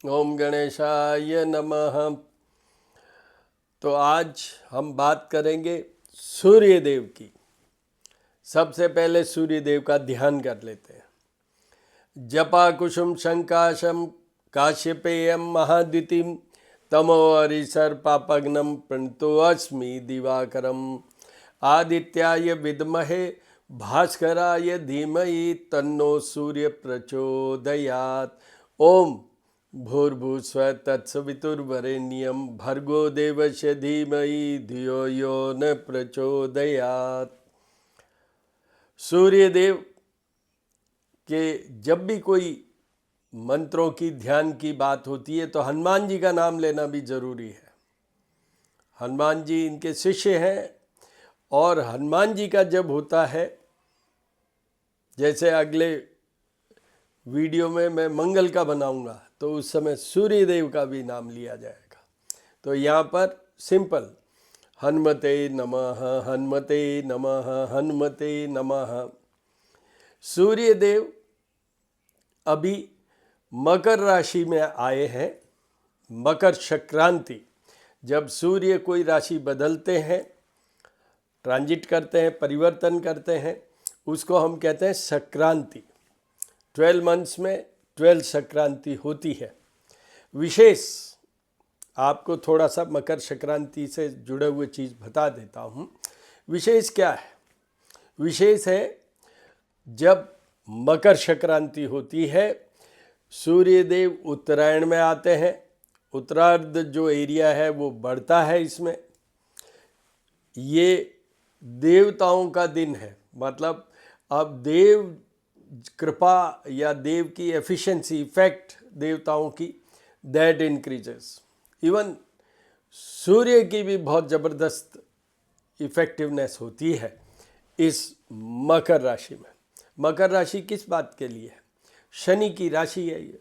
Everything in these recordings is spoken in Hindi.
ओम गणेशाय नमः। तो आज हम बात करेंगे सूर्य देव की। सबसे पहले सूर्य देव का ध्यान कर लेते हैं। जपा कुसुम शंकाशम काश्यपेयम महाद्युतिम तमो हरिसर पापग्नम प्रणतो अस्मि दिवाकरम आदित्याय विद्महे भास्कराय धीमहि तन्नो सूर्य प्रचोदयात्। ओम भूर्भुवस्सुवः तत्सवितुर्वरेण्यं भर्गो देवस्य धीमहि धियो यो न प्रचोदयात्। सूर्य देव के जब भी कोई मंत्रों की ध्यान की बात होती है तो हनुमान जी का नाम लेना भी जरूरी है। हनुमान जी इनके शिष्य हैं और हनुमान जी का जब होता है, जैसे अगले वीडियो में मैं मंगल का बनाऊंगा तो उस समय सूर्य देव का भी नाम लिया जाएगा। तो यहाँ पर सिंपल हनुमते नमः, हनुमते नमः, हनुमते नमः। सूर्य देव अभी मकर राशि में आए हैं। मकर संक्रांति, जब सूर्य कोई राशि बदलते हैं, ट्रांजिट करते हैं, परिवर्तन करते हैं, उसको हम कहते हैं संक्रांति। 12 मंथ्स में 12 संक्रांति होती है। विशेष आपको थोड़ा सा मकर संक्रांति से जुड़े हुए चीज़ बता देता हूँ। विशेष क्या है? विशेष है जब मकर संक्रांति होती है, सूर्य देव उत्तरायण में आते हैं। उत्तरार्ध जो एरिया है वो बढ़ता है। इसमें ये देवताओं का दिन है, मतलब अब देव कृपा या देव की एफिशिएंसी, इफेक्ट देवताओं की, दैट इंक्रीजेस। इवन सूर्य की भी बहुत ज़बरदस्त इफेक्टिवनेस होती है इस मकर राशि में। मकर राशि किस बात के लिए है? शनि की राशि है ये।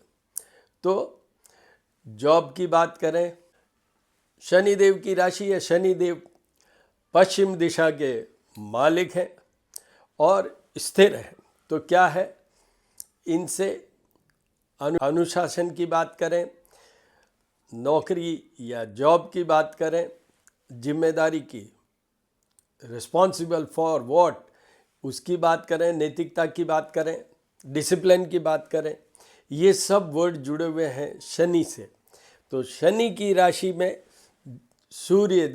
तो जॉब की बात करें, शनि देव की राशि है। शनि देव पश्चिम दिशा के मालिक हैं और स्थिर हैं। तो क्या है, इनसे अनुशासन की बात करें, नौकरी या जॉब की बात करें, जिम्मेदारी की, रिस्पॉन्सिबल फॉर व्हाट, उसकी बात करें, नैतिकता की बात करें, डिसिप्लिन की बात करें, ये सब वर्ड जुड़े हुए हैं शनि से। तो शनि की राशि में सूर्य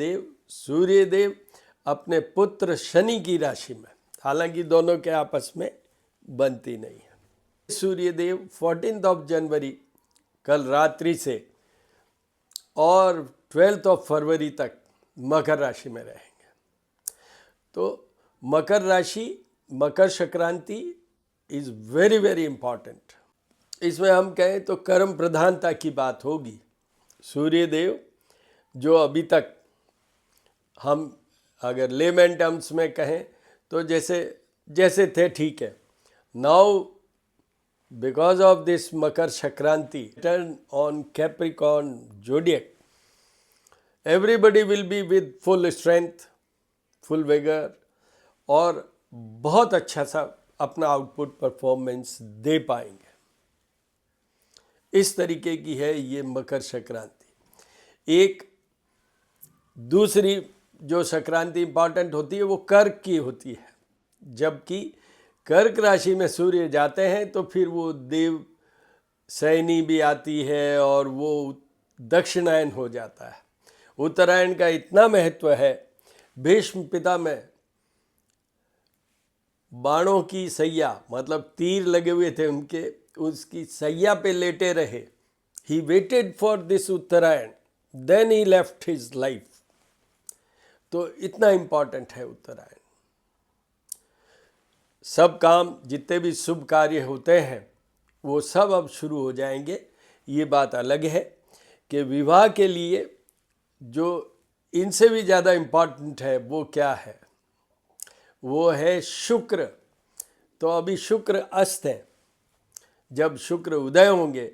देव अपने पुत्र शनि की राशि में, हालांकि दोनों के आपस में बनती नहीं है। सूर्य देव 14 जनवरी कल रात्रि से और 12 फरवरी तक मकर राशि में रहेंगे। तो मकर राशि, Makar Sankranti is very very important. इसमें हम कहें तो कर्म प्रधानता की बात होगी। सूर्य देव जो अभी तक हम अगर लेमैन टर्म्स में कहें तो जैसे थे, ठीक है। Now because of this Makar Sankranti turn on Capricorn zodiac, everybody will be with full strength, full vigour और बहुत अच्छा सा अपना आउटपुट परफॉर्मेंस दे पाएंगे। इस तरीके की है ये मकर संक्रांति। एक दूसरी जो संक्रांति इंपॉर्टेंट होती है वो कर्क की होती है। जबकि कर्क राशि में सूर्य जाते हैं तो फिर वो देव सैनी भी आती है और वो दक्षिणायन हो जाता है। उत्तरायण का इतना महत्व है, भीष्म पिता में बाणों की सैया, मतलब तीर लगे हुए थे उनके, उसकी सैया पे लेटे रहे। He waited for this Uttarayan, then he left his life. तो इतना इम्पॉर्टेंट है उत्तरायण। सब काम, जितने भी शुभ कार्य होते हैं वो सब अब शुरू हो जाएंगे। ये बात अलग है कि विवाह के लिए जो इनसे भी ज़्यादा इम्पॉर्टेंट है वो क्या है, वो है शुक्र। तो अभी शुक्र अस्त है। जब शुक्र उदय होंगे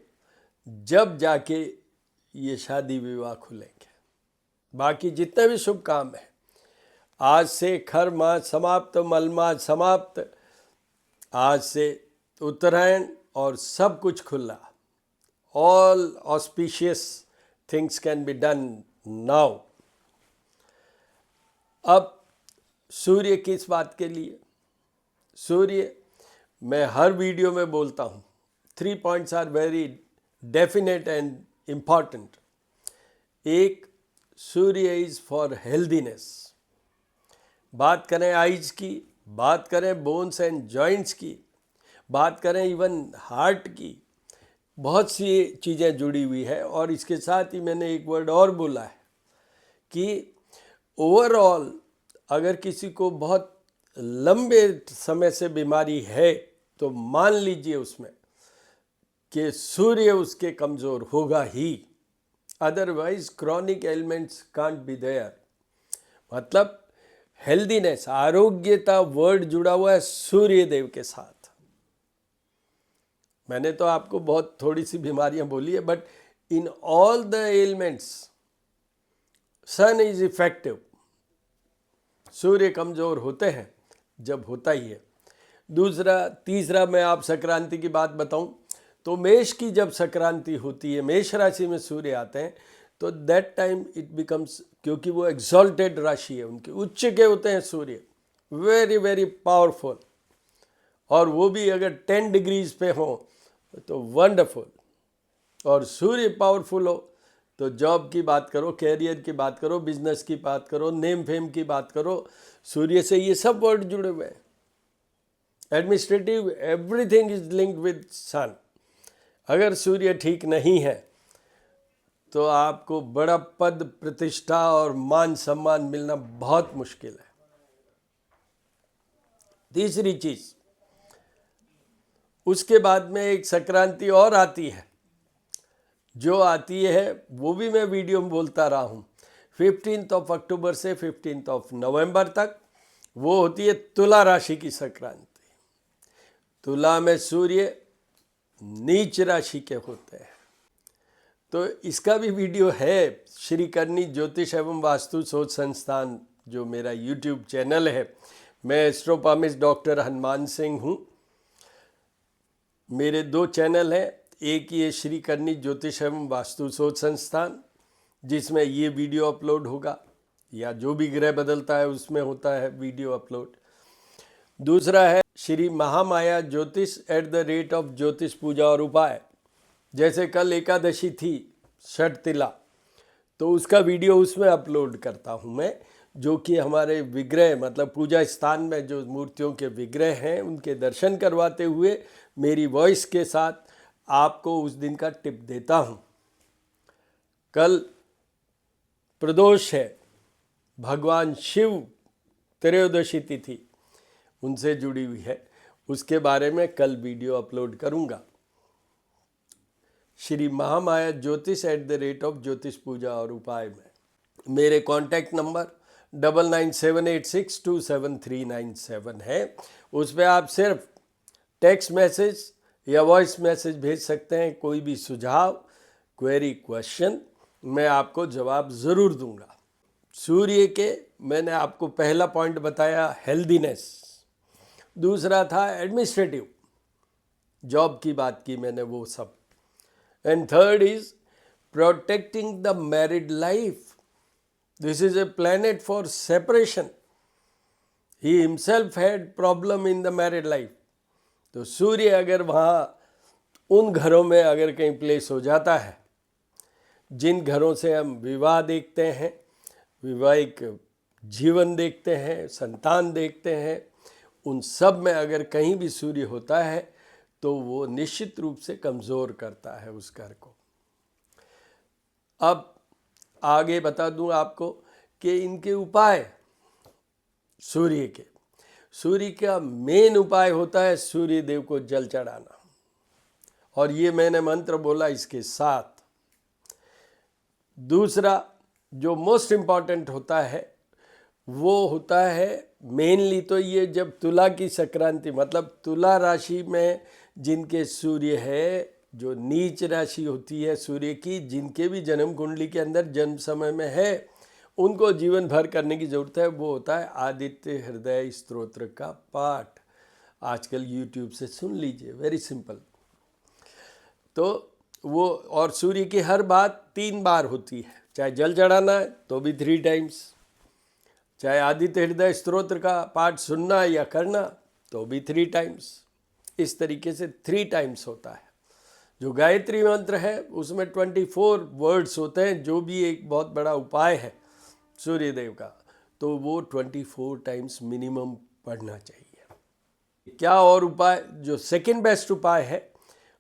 जब जाके ये शादी विवाह खुलेंगे। बाकी जितने भी शुभ काम है, आज से खर मास समाप्त, मल मास समाप्त, आज से उत्तरायण और सब कुछ खुला all auspicious things can be done now. अब सूर्य किस बात के लिए? सूर्य, मैं हर वीडियो में बोलता हूँ, 3 points are very definite and important. एक, सूर्य इज़ फॉर हेल्दीनेस. बात करें आइज की, बात करें बोन्स एंड जॉइंट्स की, बात करें इवन हार्ट की, बहुत सी चीज़ें जुड़ी हुई है. और इसके साथ ही मैंने एक वर्ड और बोला है कि ओवरऑल अगर किसी को बहुत लंबे समय से बीमारी है तो मान लीजिए उसमें कि सूर्य उसके कमज़ोर होगा ही, otherwise chronic elements can't be there. मतलब हेल्दीनेस, आरोग्यता वर्ड जुड़ा हुआ है सूर्य देव के साथ. मैंने तो आपको बहुत थोड़ी सी बीमारियां बोली है, but in all the elements sun is effective. सूर्य कमज़ोर होते हैं जब होता ही है. तीसरा मैं आप संक्रांति की बात बताऊं तो मेष की जब संक्रांति होती है, मेष राशि में सूर्य आते हैं, तो दैट टाइम इट बिकम्स, क्योंकि वो एग्जॉल्टेड राशि है, उनके उच्च के होते हैं सूर्य, वेरी वेरी पावरफुल. और वो भी अगर 10 डिग्रीज पे हो तो वंडरफुल. और सूर्य पावरफुल हो तो जॉब की बात करो, कैरियर की बात करो, बिजनेस की बात करो, नेम फेम की बात करो, सूर्य से ये सब वर्ड जुड़े हुए हैं. Administrative, everything is linked with sun. अगर सूर्य ठीक नहीं है तो आपको बड़ा पद, प्रतिष्ठा और मान सम्मान मिलना बहुत मुश्किल है. तीसरी चीज, उसके बाद में एक संक्रांति और आती है, जो आती है वो भी मैं वीडियो में बोलता रहा हूँ, 15 अक्टूबर से 15 नवंबर तक. वो होती है तुला राशि की संक्रांति. तुला में सूर्य नीच राशि के होते हैं. तो इसका भी वीडियो है, श्री करनी ज्योतिष एवं वास्तु शोध संस्थान जो मेरा यूट्यूब चैनल है. मैं एस्ट्रोपामिस्ट डॉक्टर हनुमान सिंह हूँ. मेरे 2 चैनल हैं. एक ये श्री करनी ज्योतिष एवं वास्तु शोध संस्थान, जिसमें ये वीडियो अपलोड होगा, या जो भी ग्रह बदलता है उसमें होता है वीडियो अपलोड. दूसरा है श्री महामाया ज्योतिष @ ज्योतिष पूजा और उपाय. जैसे कल एकादशी थी, छठ तिला, तो उसका वीडियो उसमें अपलोड करता हूँ मैं, जो कि हमारे विग्रह, मतलब पूजा स्थान में जो मूर्तियों के विग्रह हैं उनके दर्शन करवाते हुए मेरी वॉइस के साथ आपको उस दिन का टिप देता हूँ. कल प्रदोष है, भगवान शिव त्रयोदशी तिथि उनसे जुड़ी हुई है, उसके बारे में कल वीडियो अपलोड करूँगा. श्री महामाया ज्योतिष @ ज्योतिष पूजा और उपाय में. मेरे कॉन्टैक्ट नंबर 9978627397 है. उस पर आप सिर्फ टेक्स्ट मैसेज या वॉइस मैसेज भेज सकते हैं. कोई भी सुझाव, क्वेरी, क्वेश्चन, मैं आपको जवाब ज़रूर दूंगा. सूर्य के मैंने आपको पहला पॉइंट बताया हेल्दीनेस. दूसरा था एडमिनिस्ट्रेटिव, जॉब की बात की मैंने, वो सब. And third is protecting the married life. This is a planet for separation. He himself had problem in the married life. तो सूर्य अगर वहाँ उन घरों में अगर कहीं प्लेस हो जाता है, जिन घरों से हम विवाह देखते हैं, वैवाहिक जीवन देखते हैं, संतान देखते हैं, उन सब में अगर कहीं भी सूर्य होता है तो वो निश्चित रूप से कमज़ोर करता है उस घर को. अब आगे बता दूं आपको कि इनके उपाय, सूर्य का मेन उपाय होता है सूर्य देव को जल चढ़ाना. और ये मैंने मंत्र बोला इसके साथ. दूसरा जो मोस्ट इम्पॉर्टेंट होता है वो होता है मेनली तो ये, जब तुला की संक्रांति, मतलब तुला राशि में जिनके सूर्य है, जो नीच राशि होती है सूर्य की, जिनके भी जन्म कुंडली के अंदर जन्म समय में है, उनको जीवन भर करने की ज़रूरत है. वो होता है आदित्य हृदय स्तोत्र का पाठ. आजकल YouTube से सुन लीजिए, वेरी सिंपल. तो वो, और सूर्य की हर बात 3 बार होती है, चाहे जल चढ़ाना है तो भी 3 टाइम्स, चाहे आदित्य हृदय स्तोत्र का पाठ सुनना या करना तो भी 3 टाइम्स। इस तरीके से 3 टाइम्स होता है। जो गायत्री मंत्र है उसमें 24 वर्ड्स होते हैं, जो भी एक बहुत बड़ा उपाय है सूर्यदेव का, तो वो 24 टाइम्स मिनिमम पढ़ना चाहिए। क्या और उपाय, जो सेकंड बेस्ट उपाय है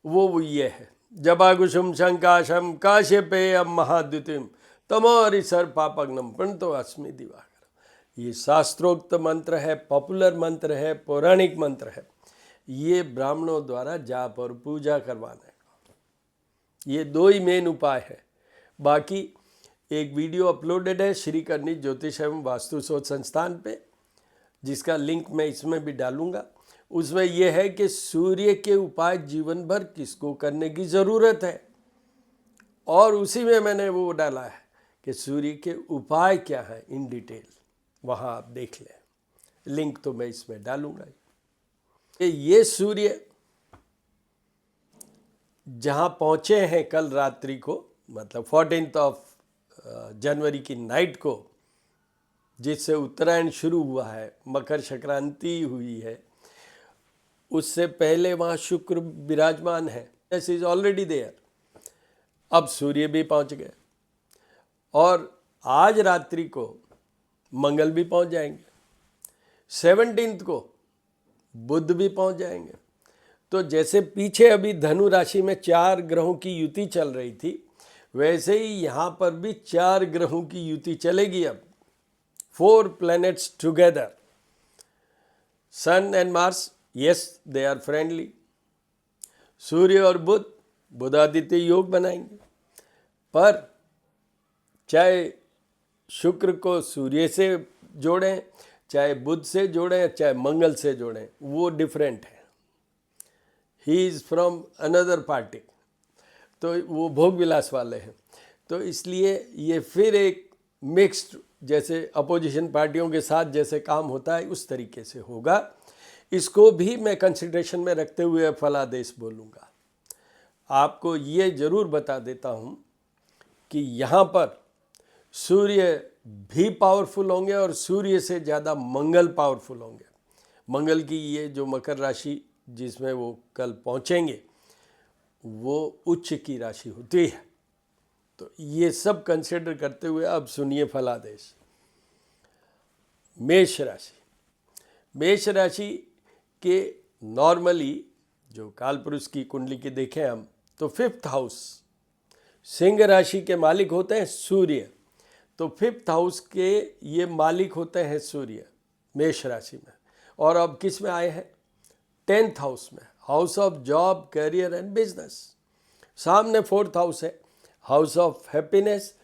वो ये है, जबाकुसुम शंकाशम काश्यपेयम महाद्युतिम तमोरिसर पापग्नम प्रणतो अस्मि दिवाकर। ये शास्त्रोक्त मंत्र है, पॉपुलर मंत्र है, पौराणिक मंत्र है। ये ब्राह्मणों द्वारा जाप और पूजा करवाना है। ये 2 ही मेन उपाय है। बाकी एक वीडियो अपलोडेड है श्री करनी ज्योतिष एवं वास्तु शोध संस्थान पे, जिसका लिंक मैं इसमें भी डालूंगा। उसमें यह है कि सूर्य के उपाय जीवन भर किसको करने की ज़रूरत है, और उसी में मैंने वो डाला है कि सूर्य के उपाय क्या हैं इन डिटेल, वहाँ आप देख लें। लिंक तो मैं इसमें डालूंगा। ये सूर्य जहाँ पहुँचे हैं कल रात्रि को, मतलब 14 जनवरी की नाइट को, जिससे उत्तरायण शुरू हुआ है, मकर संक्रांति हुई है, उससे पहले वहाँ शुक्र विराजमान है, दिस इज ऑलरेडी देयर। अब सूर्य भी पहुँच गए, और आज रात्रि को मंगल भी पहुँच जाएंगे, 17 को बुध भी पहुँच जाएंगे। तो जैसे पीछे अभी धनु राशि में 4 ग्रहों की युति चल रही थी, वैसे ही यहाँ पर भी 4 ग्रहों की युति चलेगी। अब 4 planets together, sun and Mars, yes they are friendly. सूर्य और बुध बुधादित्य योग बनाएंगे, पर चाहे शुक्र को सूर्य से जोड़ें, चाहे बुध से जोड़ें, चाहे मंगल से जोड़ें, वो डिफरेंट है। He is from another party, तो वो भोग विलास वाले हैं। तो इसलिए ये फिर एक मिक्स्ड, जैसे अपोजिशन पार्टियों के साथ जैसे काम होता है उस तरीके से होगा। इसको भी मैं कंसिडरेशन में रखते हुए फलादेश बोलूँगा। आपको ये ज़रूर बता देता हूँ कि यहाँ पर सूर्य भी पावरफुल होंगे और सूर्य से ज़्यादा मंगल पावरफुल होंगे। मंगल की ये जो मकर राशि जिसमें वो कल पहुँचेंगे, वो उच्च की राशि होती है। तो ये सब कंसिडर करते हुए अब सुनिए फलादेश। मेष राशि, मेष राशि के नॉर्मली जो कालपुरुष की कुंडली की देखें हम, तो 5th हाउस, सिंह राशि के मालिक होते हैं सूर्य, तो 5th हाउस के ये मालिक होते हैं सूर्य मेष राशि में। और अब किस में आए हैं? 10th हाउस में, house of job, career and business. सामने 4th हाउस है, हाउस ऑफ हैप्पीनेस,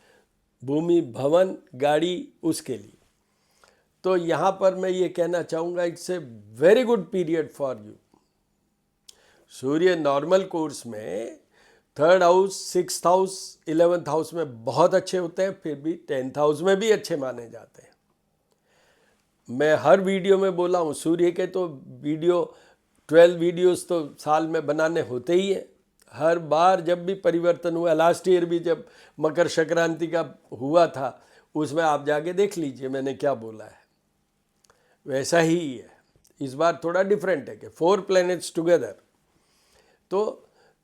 भूमि, भवन, गाड़ी, उसके लिए। तो यहाँ पर मैं ये कहना चाहूँगा, it's a very good period for you. Surya normal course में 3rd house, 6th house, 11th house में बहुत अच्छे होते हैं, फिर भी 10th हाउस में भी अच्छे माने जाते हैं। मैं हर वीडियो में बोला हूँ, सूर्य के तो वीडियो 12 वीडियोस तो साल में बनाने होते ही हैं। हर बार जब भी परिवर्तन हुआ, लास्ट ईयर भी जब मकर संक्रांति का हुआ था, उसमें आप जाके देख लीजिए मैंने क्या बोला है, वैसा ही है। इस बार थोड़ा डिफरेंट है कि 4 प्लैनेट्स टुगेदर। तो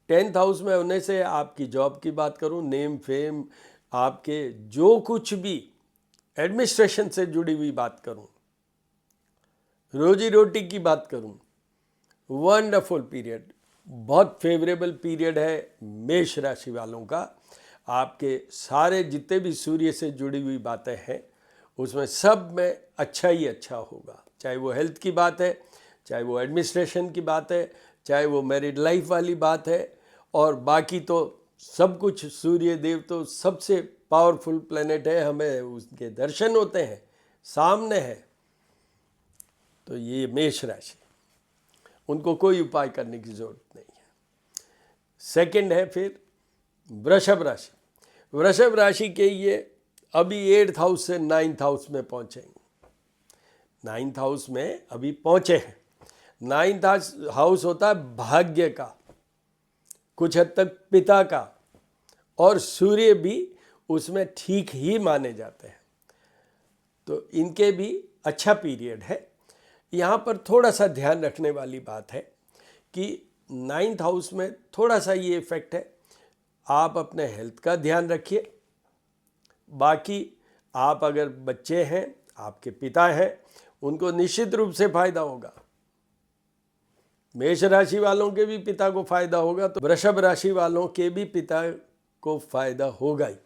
10th हाउस में होने से आपकी जॉब की बात करूं, नेम फेम, आपके जो कुछ भी एडमिनिस्ट्रेशन से जुड़ी हुई बात करूं, रोजी रोटी की बात करूं, वंडरफुल पीरियड, बहुत फेवरेबल पीरियड है मेष राशि वालों का। आपके सारे जितने भी सूर्य से जुड़ी हुई बातें हैं उसमें सब में अच्छा ही अच्छा होगा, चाहे वो हेल्थ की बात है, चाहे वो एडमिनिस्ट्रेशन की बात है, चाहे वो मैरिड लाइफ वाली बात है, और बाकी तो सब कुछ। सूर्य देव तो सबसे पावरफुल प्लेनेट है, हमें उसके दर्शन होते हैं, सामने है। तो ये मेष राशि, उनको कोई उपाय करने की ज़रूरत नहीं है। सेकंड है फिर वृषभ राशि। वृषभ राशि के ये अभी 8th हाउस से 9th हाउस में पहुँचेंगे। 9th हाउस में अभी पहुँचे हैं। 9th हाउस होता है भाग्य का, कुछ हद तक पिता का, और सूर्य भी उसमें ठीक ही माने जाते हैं, तो इनके भी अच्छा पीरियड है। यहाँ पर थोड़ा सा ध्यान रखने वाली बात है कि 9th हाउस में थोड़ा सा ये इफेक्ट है, आप अपने हेल्थ का ध्यान रखिए। बाकी आप अगर बच्चे हैं, आपके पिता हैं, उनको निश्चित रूप से फायदा होगा। मेष राशि वालों के भी पिता को फायदा होगा, तो वृषभ राशि वालों के भी पिता को फायदा होगा ही।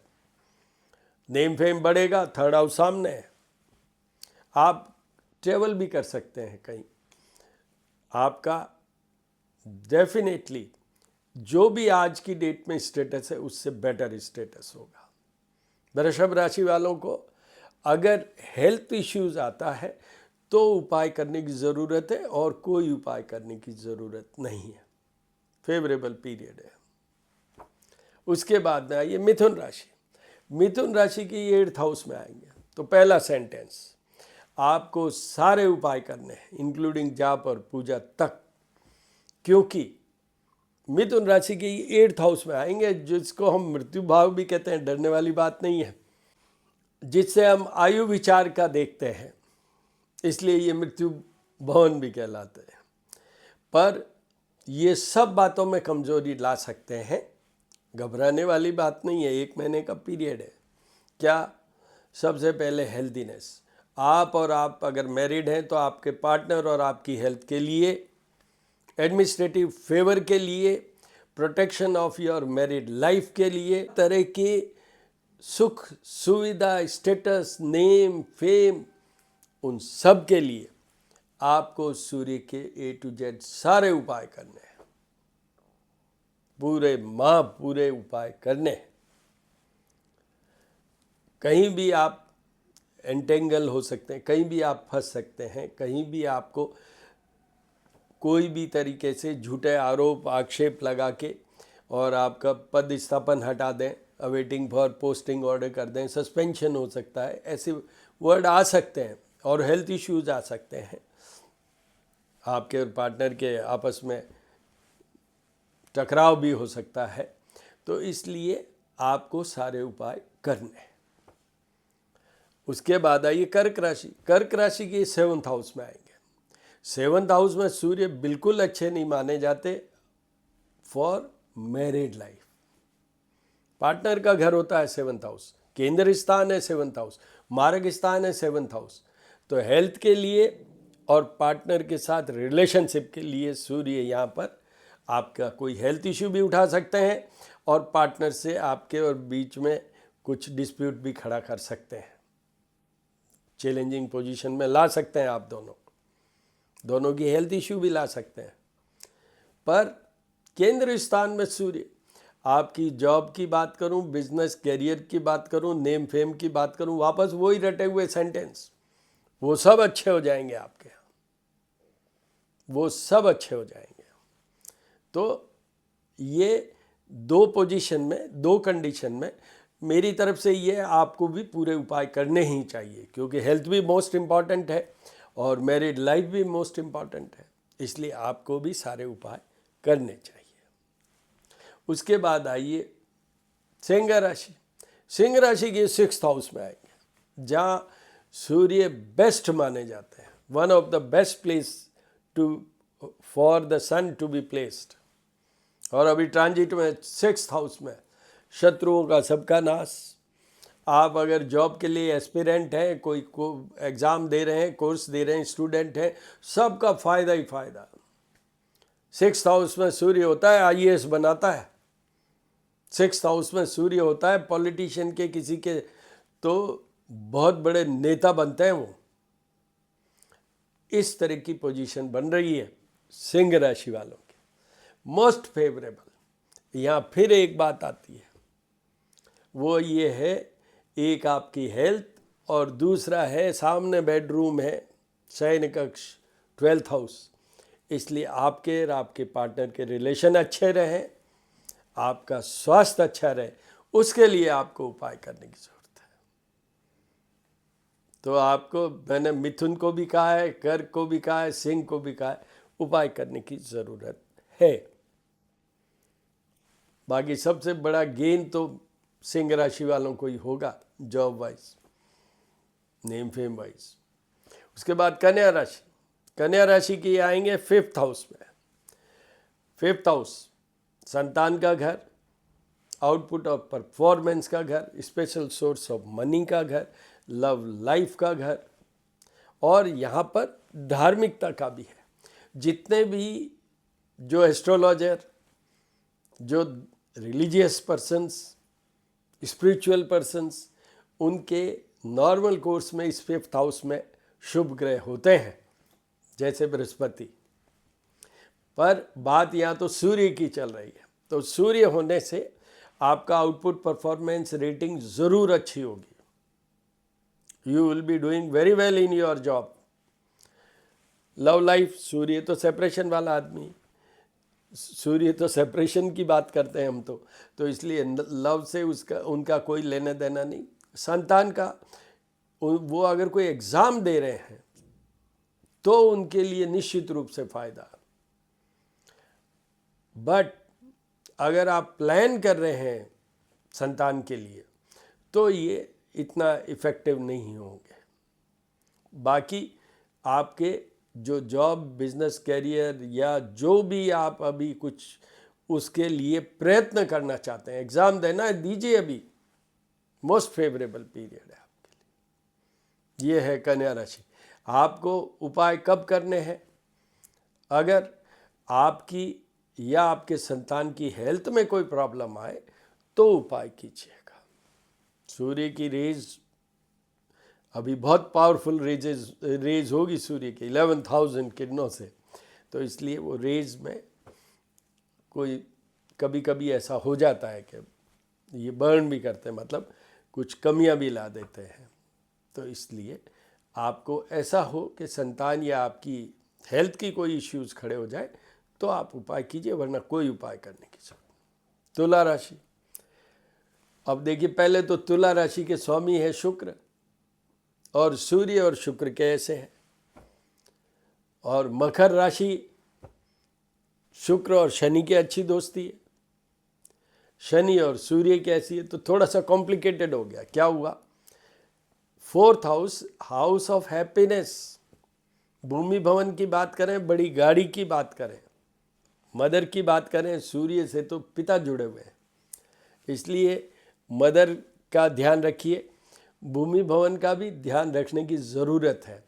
नेम फेम बढ़ेगा, 3rd हाउस सामने है, आप ट्रेवल भी कर सकते हैं कहीं, आपका डेफिनेटली जो भी आज की डेट में स्टेटस है उससे बेटर स्टेटस होगा। वृषभ राशि वालों को अगर हेल्थ इश्यूज आता है तो उपाय करने की ज़रूरत है, और कोई उपाय करने की ज़रूरत नहीं है, फेवरेबल पीरियड है। उसके बाद में आइए मिथुन राशि। मिथुन राशि की 8th हाउस में आएंगे, तो पहला सेंटेंस, आपको सारे उपाय करने हैं इंक्लूडिंग जाप और पूजा तक, क्योंकि मिथुन राशि के 8th हाउस में आएंगे, जिसको हम मृत्यु भाव भी कहते हैं। डरने वाली बात नहीं है, जिससे हम आयु विचार का देखते हैं, इसलिए ये मृत्यु भवन भी कहलाते हैं। पर ये सब बातों में कमजोरी ला सकते हैं, घबराने वाली बात नहीं है, 1 महीने का पीरियड है। क्या? सबसे पहले हेल्दीनेस। आप अगर मैरिड हैं तो आपके पार्टनर और आपकी हेल्थ के लिए, एडमिनिस्ट्रेटिव फेवर के लिए, protection of your married life के लिए, तरह के सुख सुविधा, स्टेटस, नेम फेम, उन सब के लिए आपको सूर्य के A to Z सारे उपाय करने हैं, पूरे उपाय करने हैं। कहीं भी आप एंटेंगल हो सकते हैं, कहीं भी आप फंस सकते हैं, कहीं भी आपको कोई भी तरीके से झूठे आरोप आक्षेप लगा के और आपका पद स्थापन हटा दें, अवेटिंग फॉर पोस्टिंग ऑर्डर कर दें, सस्पेंशन हो सकता है, ऐसे वर्ड आ सकते हैं, और हेल्थ इश्यूज आ सकते हैं, आपके और पार्टनर के आपस में टकराव भी हो सकता है। तो इसलिए आपको सारे उपाय करने हैं। उसके बाद आइए कर्क राशि। कर्क राशि के 7th हाउस में आएंगे। 7th हाउस में सूर्य बिल्कुल अच्छे नहीं माने जाते फॉर मैरिड लाइफ। पार्टनर का घर होता है 7th हाउस, केंद्र स्थान है 7th हाउस, मार्ग स्थान है 7th हाउस। तो हेल्थ के लिए और पार्टनर के साथ रिलेशनशिप के लिए सूर्य यहाँ पर आपका कोई हेल्थ इश्यू भी उठा सकते हैं, और पार्टनर से आपके और बीच में कुछ डिस्प्यूट भी खड़ा कर सकते हैं, चैलेंजिंग पोजीशन में ला सकते हैं, आप दोनों की हेल्थ इश्यू भी ला सकते हैं। पर केंद्र स्थान में सूर्य, आपकी जॉब की बात करूं, बिजनेस कैरियर की बात करूं, नेम फेम की बात करूं, वापस वही रटे हुए सेंटेंस, वो सब अच्छे हो जाएंगे आपके, वो सब अच्छे हो जाएंगे। तो ये 2 पोजीशन में, 2 कंडीशन में मेरी तरफ से ये आपको भी पूरे उपाय करने ही चाहिए, क्योंकि हेल्थ भी मोस्ट इम्पॉर्टेंट है और मैरिड लाइफ भी मोस्ट इम्पॉर्टेंट है, इसलिए आपको भी सारे उपाय करने चाहिए। उसके बाद आइए सिंह राशि। सिंह राशि के 6th हाउस में आएंगे, जहाँ सूर्य बेस्ट माने जाते हैं, one of the best place for the sun to be placed, और अभी ट्रांजिट में 6th हाउस में, शत्रुओं का सबका नाश। आप अगर जॉब के लिए एस्पिरेंट हैं, कोई एग्ज़ाम दे रहे हैं, कोर्स दे रहे हैं, स्टूडेंट हैं, सबका फ़ायदा ही फ़ायदा। 6th हाउस में सूर्य होता है, IAS बनाता है। 6th हाउस में सूर्य होता है, पॉलिटिशियन के किसी के तो बहुत बड़े नेता बनते हैं वो। इस तरह की पोजीशन बन रही है सिंह राशि वालों की, मोस्ट फेवरेबल। यहाँ फिर एक बात आती है, वो ये है, एक आपकी हेल्थ और दूसरा है सामने बेडरूम है, शयन कक्ष, 12th हाउस। इसलिए आपके और आपके पार्टनर के रिलेशन अच्छे रहें, आपका स्वास्थ्य अच्छा रहे, उसके लिए आपको उपाय करने की जरूरत है। तो आपको, मैंने मिथुन को भी कहा है, कर्क को भी कहा है, सिंह को भी कहा है, उपाय करने की ज़रूरत है। बाकी सबसे बड़ा गेन तो सिंह राशि वालों को ही होगा, job wise, name fame wise. उसके बाद कन्या राशि, कन्या राशि की आएंगे 5th हाउस में। 5th हाउस संतान का घर, आउटपुट और परफॉर्मेंस का घर, स्पेशल सोर्स ऑफ मनी का घर, लव लाइफ का घर, और यहाँ पर धार्मिकता का भी है। जितने भी जो एस्ट्रोलॉजर, जो रिलीजियस पर्सन्स, स्पिरिचुअल पर्सन्स, उनके नॉर्मल कोर्स में इस 5th हाउस में शुभ ग्रह होते हैं, जैसे बृहस्पति। पर बात यहाँ तो सूर्य की चल रही है, तो सूर्य होने से आपका आउटपुट, परफॉर्मेंस, रेटिंग ज़रूर अच्छी होगी। You will be doing very well in your job. Love life, सूर्य तो सेपरेशन वाला आदमी, सूर्य तो सेपरेशन की बात करते हैं हम तो इसलिए लव से उसका उनका कोई लेना देना नहीं। संतान का, वो अगर कोई एग्ज़ाम दे रहे हैं तो उनके लिए निश्चित रूप से फ़ायदा। बट अगर आप प्लान कर रहे हैं संतान के लिए तो ये इतना इफ़ेक्टिव नहीं होंगे। बाकी आपके जो जॉब, बिजनेस, कैरियर या जो भी आप अभी कुछ उसके लिए प्रयत्न करना चाहते हैं, एग्ज़ाम देना है, दीजिए, अभी मोस्ट फेवरेबल पीरियड है आपके लिए। ये है कन्या राशि। आपको उपाय कब करने हैं? अगर आपकी या आपके संतान की हेल्थ में कोई प्रॉब्लम आए तो उपाय कीजिएगा। सूर्य की रेज अभी बहुत पावरफुल रेज होगी सूर्य की 11,000 किरणों से, तो इसलिए वो रेज में कोई कभी कभी ऐसा हो जाता है कि ये बर्न भी करते हैं, मतलब कुछ कमियां भी ला देते हैं। तो इसलिए आपको ऐसा हो कि संतान या आपकी हेल्थ की कोई इश्यूज खड़े हो जाए तो आप उपाय कीजिए, वरना कोई उपाय करने की जरूरत नहीं। तुला राशि, अब देखिए, पहले तो तुला राशि के स्वामी है शुक्र, और सूर्य और शुक्र कैसे हैं। और मकर राशि, शुक्र और शनि की अच्छी दोस्ती है, शनि और सूर्य कैसी है, तो थोड़ा सा कॉम्प्लिकेटेड हो गया। क्या हुआ? 4th house, house of happiness, भूमि भवन की बात करें, बड़ी गाड़ी की बात करें, मदर की बात करें, सूर्य से तो पिता जुड़े हुए हैं, इसलिए मदर का ध्यान रखिए, भूमि भवन का भी ध्यान रखने की ज़रूरत है।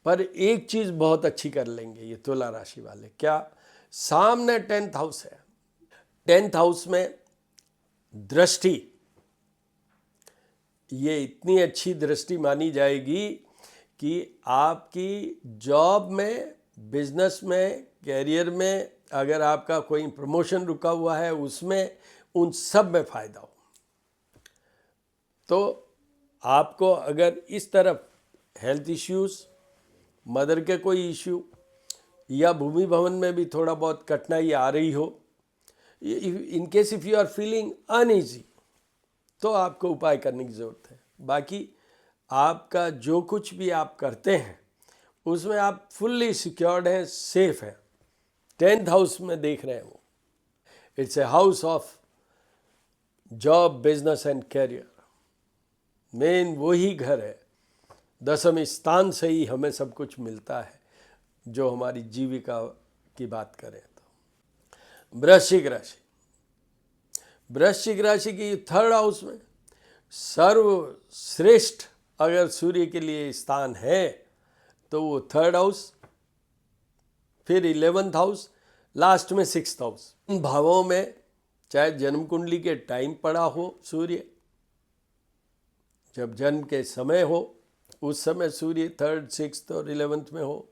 पर एक चीज़ बहुत अच्छी कर लेंगे ये तुला राशि वाले, क्या? सामने 10th हाउस है, 10th हाउस में दृष्टि, ये इतनी अच्छी दृष्टि मानी जाएगी कि आपकी जॉब में, बिजनेस में, कैरियर में, अगर आपका कोई प्रमोशन रुका हुआ है उसमें, उन सब में फ़ायदा हो। तो आपको अगर इस तरफ हेल्थ इश्यूज़, मदर के कोई इश्यू, या भूमि भवन में भी थोड़ा बहुत कठिनाई आ रही हो, in case if you are feeling uneasy, तो आपको उपाय करने की ज़रूरत है। बाकी आपका जो कुछ भी आप करते हैं उसमें आप फुल्ली सिक्योर्ड हैं, सेफ हैं। 10th हाउस में देख रहे हैं वो, it's a house of job, business and career. Main वही घर है, 10वें स्थान से ही हमें सब कुछ मिलता है जो हमारी जीविका की बात करें तो। वृश्चिक राशि, वृश्चिक राशि की 3rd हाउस में सर्वश्रेष्ठ अगर सूर्य के लिए स्थान है तो वो 3rd हाउस, फिर 11th हाउस, लास्ट में 6th हाउस। इन भावों में चाहे जन्म कुंडली के टाइम पड़ा हो, सूर्य जब जन्म के समय हो उस समय सूर्य 3rd, 6th और 11th में हो,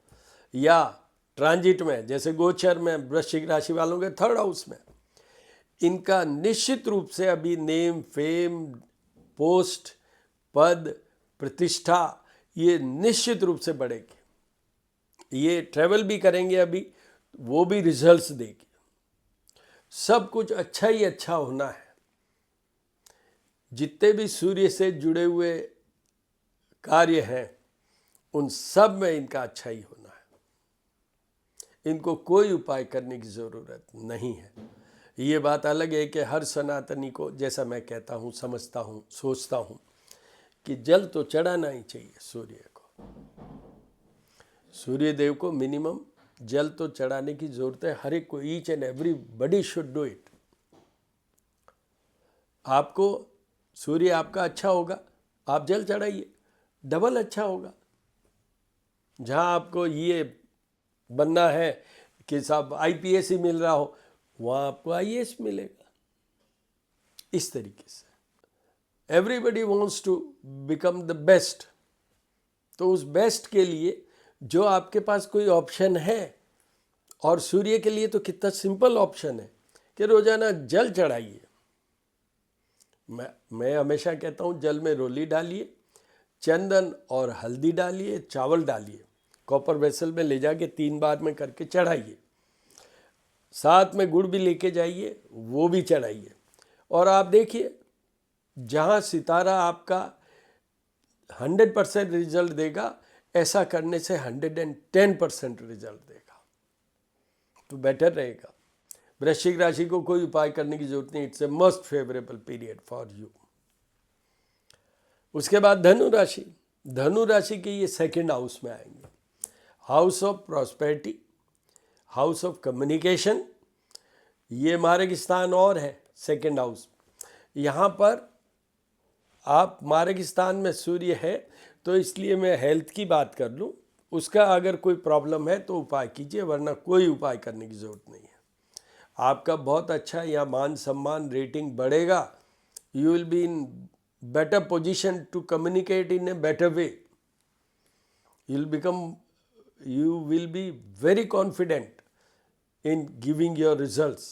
या ट्रांजिट में, जैसे गोचर में वृश्चिक राशि वालों के 3rd हाउस में, इनका निश्चित रूप से अभी नेम, फेम, पोस्ट, पद, प्रतिष्ठा, ये निश्चित रूप से बढ़ेगी। ये ट्रैवल भी करेंगे अभी, वो भी रिजल्ट्स देगी। सब कुछ अच्छा ही अच्छा होना है। जितने भी सूर्य से जुड़े हुए कार्य हैं उन सब में इनका अच्छा ही होना है। इनको कोई उपाय करने की ज़रूरत नहीं है। ये बात अलग है कि हर सनातनी को, जैसा मैं कहता हूँ, समझता हूँ, सोचता हूँ कि जल तो चढ़ाना ही चाहिए सूर्य को। सूर्य देव को मिनिमम जल तो चढ़ाने की जरूरत है हर एक को। Each and everybody should do it. आपको सूर्य आपका अच्छा होगा, आप जल चढ़ाइए, डबल अच्छा होगा। जहाँ आपको ये बनना है कि साहब आईपीएस ही मिल रहा हो, वहाँ आपको आईएएस मिलेगा। इस तरीके से everybody wants to become the best. तो उस बेस्ट के लिए जो आपके पास कोई ऑप्शन है, और सूर्य के लिए तो कितना सिंपल ऑप्शन है कि रोजाना जल चढ़ाइए। मैं हमेशा कहता हूँ जल में रोली डालिए, चंदन और हल्दी डालिए, चावल डालिए, कॉपर वेसल में ले जाके 3 बार में करके चढ़ाइए। साथ में गुड़ भी लेके जाइए, वो भी चढ़ाइए। और आप देखिए जहाँ सितारा आपका 100% रिजल्ट देगा, ऐसा करने से 110% रिजल्ट देगा, तो बेटर रहेगा। वृश्चिक राशि को कोई उपाय करने की जरूरत नहीं, it's a most favourable period for you. उसके बाद धनु राशि। धनु राशि के ये सेकंड हाउस में आएंगे, house of prosperity, house of communication. ये मार्ग स्थान और है सेकंड हाउस। यहाँ पर आप मार्ग स्थान में सूर्य है, तो इसलिए मैं हेल्थ की बात कर लूँ। उसका अगर कोई प्रॉब्लम है तो उपाय कीजिए, वरना कोई उपाय करने की ज़रूरत नहीं है। आपका बहुत अच्छा यहाँ मान सम्मान रेटिंग बढ़ेगा। You will be in better position to communicate in a better way. you will be very confident in giving your results।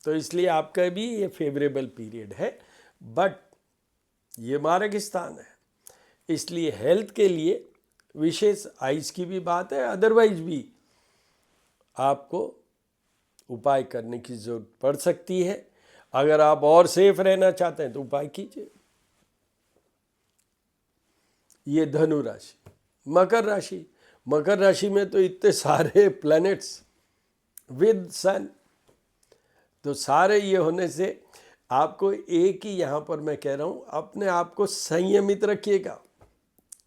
तो इसलिए आपका भी ये फेवरेबल पीरियड है। बट ये मार्ग स्थान है, इसलिए हेल्थ के लिए विशेष आइज की भी बात है, अदरवाइज भी आपको उपाय करने की जरूरत पड़ सकती है। अगर आप और सेफ रहना चाहते हैं तो उपाय कीजिए। ये धनु राशि। मकर राशि। मकर राशि में तो इतने सारे प्लैनेट्स विद सन, तो सारे ये होने से आपको एक ही यहाँ पर मैं कह रहा हूँ, अपने आप को संयमित रखिएगा।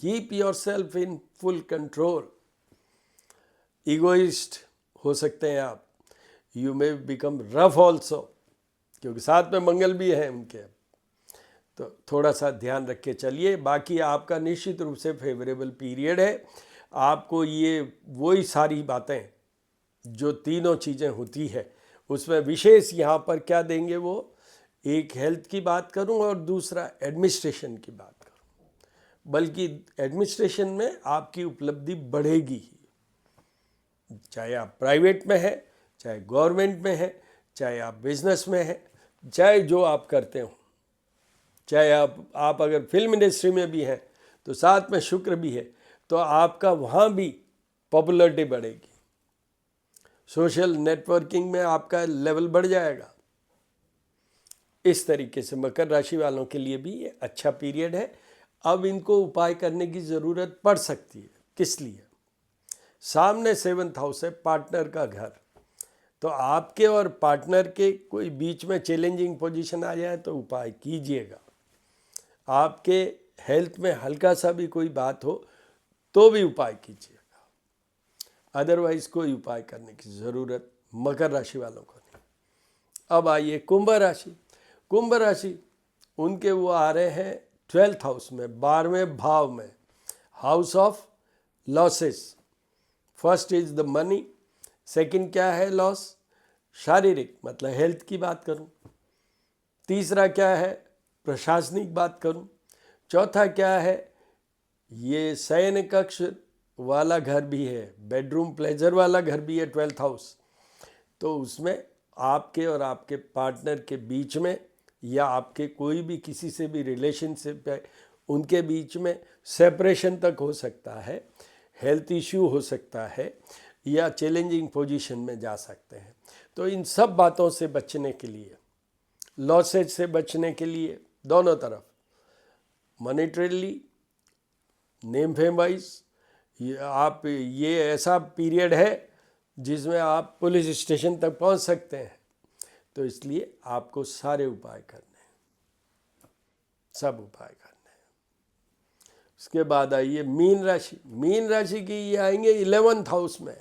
Keep your self in full control. Egoist हो सकते हैं आप, you may become rough also, क्योंकि साथ में मंगल भी है उनके, तो थोड़ा सा ध्यान रख के चलिए। बाकी आपका निश्चित रूप से फेवरेबल पीरियड है। आपको ये वही सारी बातें जो तीनों चीज़ें होती है उसमें विशेष यहाँ पर क्या देंगे, वो एक हेल्थ की बात करूँ और दूसरा एडमिनिस्ट्रेशन की बात करूँ। बल्कि एडमिनिस्ट्रेशन में आपकी उपलब्धि बढ़ेगी ही, चाहे आप प्राइवेट में है, चाहे गवर्नमेंट में है, चाहे आप बिजनेस में है, चाहे जो आप करते हो, चाहे आप अगर फिल्म इंडस्ट्री में भी हैं तो साथ में शुक्र भी है, तो आपका वहाँ भी पॉपुलरिटी बढ़ेगी। सोशल नेटवर्किंग में आपका लेवल बढ़ जाएगा। इस तरीके से मकर राशि वालों के लिए भी ये अच्छा पीरियड है। अब इनको उपाय करने की ज़रूरत पड़ सकती है। किस लिए? सामने 7th हाउस है, पार्टनर का घर। तो आपके और पार्टनर के कोई बीच में चैलेंजिंग पोजीशन आ जाए तो उपाय कीजिएगा। आपके हेल्थ में हल्का सा भी कोई बात हो तो भी उपाय कीजिएगा, अदरवाइज कोई उपाय करने की ज़रूरत मकर राशि वालों को नहीं। अब आइए कुंभ राशि। कुंभ राशि, उनके वो आ रहे हैं 12th हाउस में, 12वें भाव में, house of losses. First is the money, second क्या है? लॉस, शारीरिक मतलब हेल्थ की बात करूं। तीसरा क्या है? प्रशासनिक बात करूं। चौथा क्या है? ये शयन कक्ष वाला घर भी है, बेडरूम प्लेजर वाला घर भी है 12th हाउस। तो उसमें आपके और आपके पार्टनर के बीच में, या आपके कोई भी किसी से भी रिलेशनशिप है उनके बीच में सेपरेशन तक हो सकता है, हेल्थ इश्यू हो सकता है, या चैलेंजिंग पोजीशन में जा सकते हैं। तो इन सब बातों से बचने के लिए, लॉसेज से बचने के लिए, दोनों तरफ मॉनेटरीली, नेम फेम वाइज, आप ये ऐसा पीरियड है जिसमें आप पुलिस स्टेशन तक पहुंच सकते हैं। तो इसलिए आपको सारे उपाय करने हैं, सब उपाय करने हैं। उसके बाद आइए मीन राशि। मीन राशि की ये आएंगे 11th हाउस में,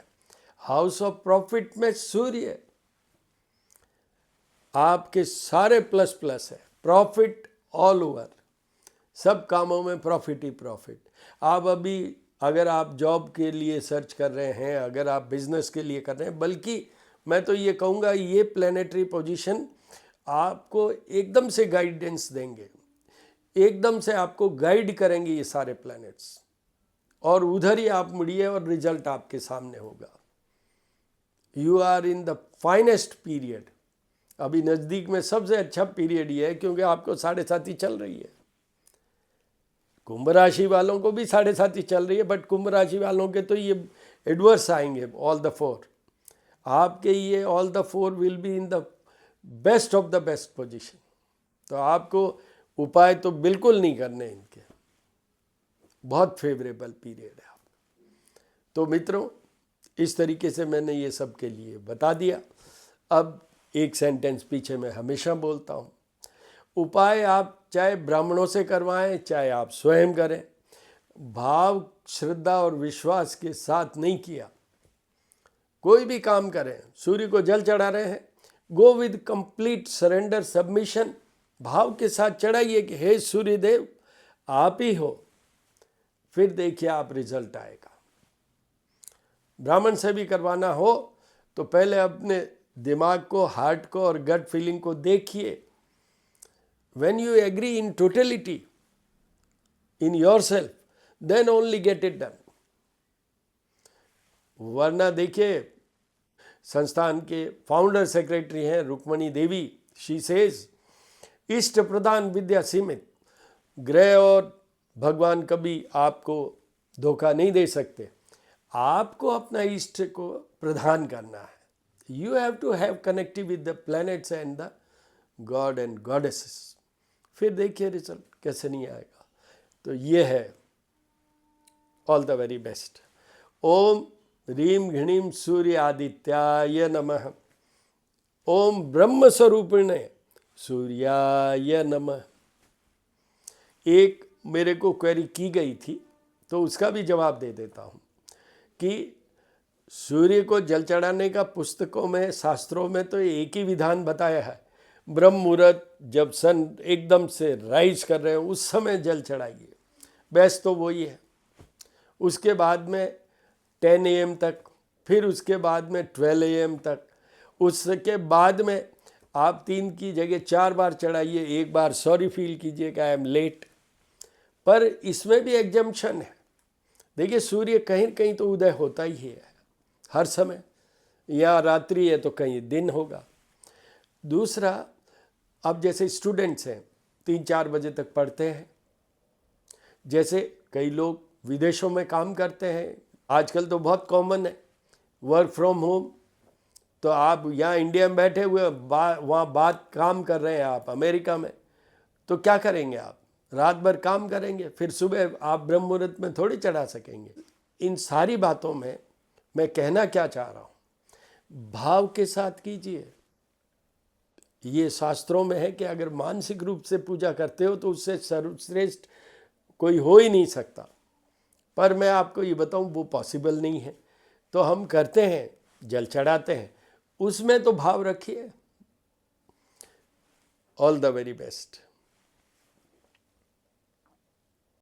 हाउस ऑफ प्रॉफिट में सूर्य। आपके सारे प्लस प्लस है, प्रॉफिट ऑल ओवर, सब कामों में प्रॉफिट ही प्रॉफिट। आप अभी अगर आप जॉब के लिए सर्च कर रहे हैं, अगर आप बिजनेस के लिए कर रहे हैं, बल्कि मैं तो ये कहूँगा ये प्लैनेटरी पोजीशन आपको एकदम से गाइडेंस देंगे, एकदम से आपको गाइड करेंगे ये सारे प्लैनेट्स, और उधर ही आप मुड़िए और रिजल्ट आपके सामने होगा। You are in the finest period. अभी नज़दीक में सबसे अच्छा पीरियड ये है क्योंकि आपको 7.5 चल रही है। कुंभ राशि वालों को भी 7.5 चल रही है, बट कुंभ राशि वालों के तो ये एडवर्स आएंगे ऑल द 4। आपके ये all the 4 will be in the best of the best position. तो आपको उपाय तो बिल्कुल नहीं करने इनके, बहुत फेवरेबल पीरियड है। तो मित्रों, इस तरीके से मैंने ये सब के लिए बता दिया। अब एक सेंटेंस पीछे मैं हमेशा बोलता हूँ, उपाय आप चाहे ब्राह्मणों से करवाएं, चाहे आप स्वयं करें, भाव, श्रद्धा और विश्वास के साथ नहीं किया, कोई भी काम करें, सूर्य को जल चढ़ा रहे हैं, go with complete surrender, submission, भाव के साथ चढ़ाइए कि हे सूर्य देव आप ही हो, फिर देखिए आप रिजल्ट आएगा। ब्राह्मण से भी करवाना हो तो पहले अपने दिमाग को, हार्ट को और गट फीलिंग को देखिए। When you agree in totality in yourself, then only get it done. वरना देखिए, संस्थान के फाउंडर सेक्रेटरी हैं रुक्मणी देवी, शी सेज इष्ट प्रदान विद्या सीमित। ग्रह और भगवान कभी आपको धोखा नहीं दे सकते, आपको अपना इष्ट को प्रदान करना है। You have to have connective with the planets and the god and goddesses, फिर देखिए रिजल्ट कैसे नहीं आएगा। तो ये है ऑल द वेरी बेस्ट। ओम ह्रीम घृणीम सूर्य आदित्याय नमः। ओम ब्रह्म स्वरूपिणे सूर्याय नमः। एक मेरे को क्वेरी की गई थी तो उसका भी जवाब दे देता हूँ कि सूर्य को जल चढ़ाने का पुस्तकों में, शास्त्रों में तो एक ही विधान बताया है, ब्रह्म मुहूर्त जब सन एकदम से राइज कर रहे हो उस समय जल चढ़ाइए, बेस्ट तो वही है। उसके बाद में 10 AM तक, फिर उसके बाद में 12 AM तक, उसके बाद में आप 3 की जगह 4 बार चढ़ाइए, एक बार सॉरी फील कीजिएगा आई एम लेट। पर इसमें भी एग्जम्पशन है। देखिए सूर्य कहीं कहीं तो उदय होता ही है हर समय, या रात्रि है तो कहीं दिन होगा। दूसरा, अब जैसे स्टूडेंट्स हैं 3-4 बजे तक पढ़ते हैं, जैसे कई लोग विदेशों में काम करते हैं, आजकल तो बहुत कॉमन है वर्क फ्रॉम होम, तो आप यहाँ इंडिया में बैठे हुए वहाँ बात काम कर रहे हैं आप अमेरिका में, तो क्या करेंगे आप? रात भर काम करेंगे, फिर सुबह आप ब्रह्म मुहूर्त में थोड़ी चढ़ा सकेंगे। इन सारी बातों में मैं कहना क्या चाह रहा हूँ, भाव के साथ कीजिए। ये शास्त्रों में है कि अगर मानसिक रूप से पूजा करते हो तो उससे सर्वश्रेष्ठ कोई हो ही नहीं सकता। पर मैं आपको ये बताऊं वो पॉसिबल नहीं है, तो हम करते हैं, जल चढ़ाते हैं, उसमें तो भाव रखिए। All the very best.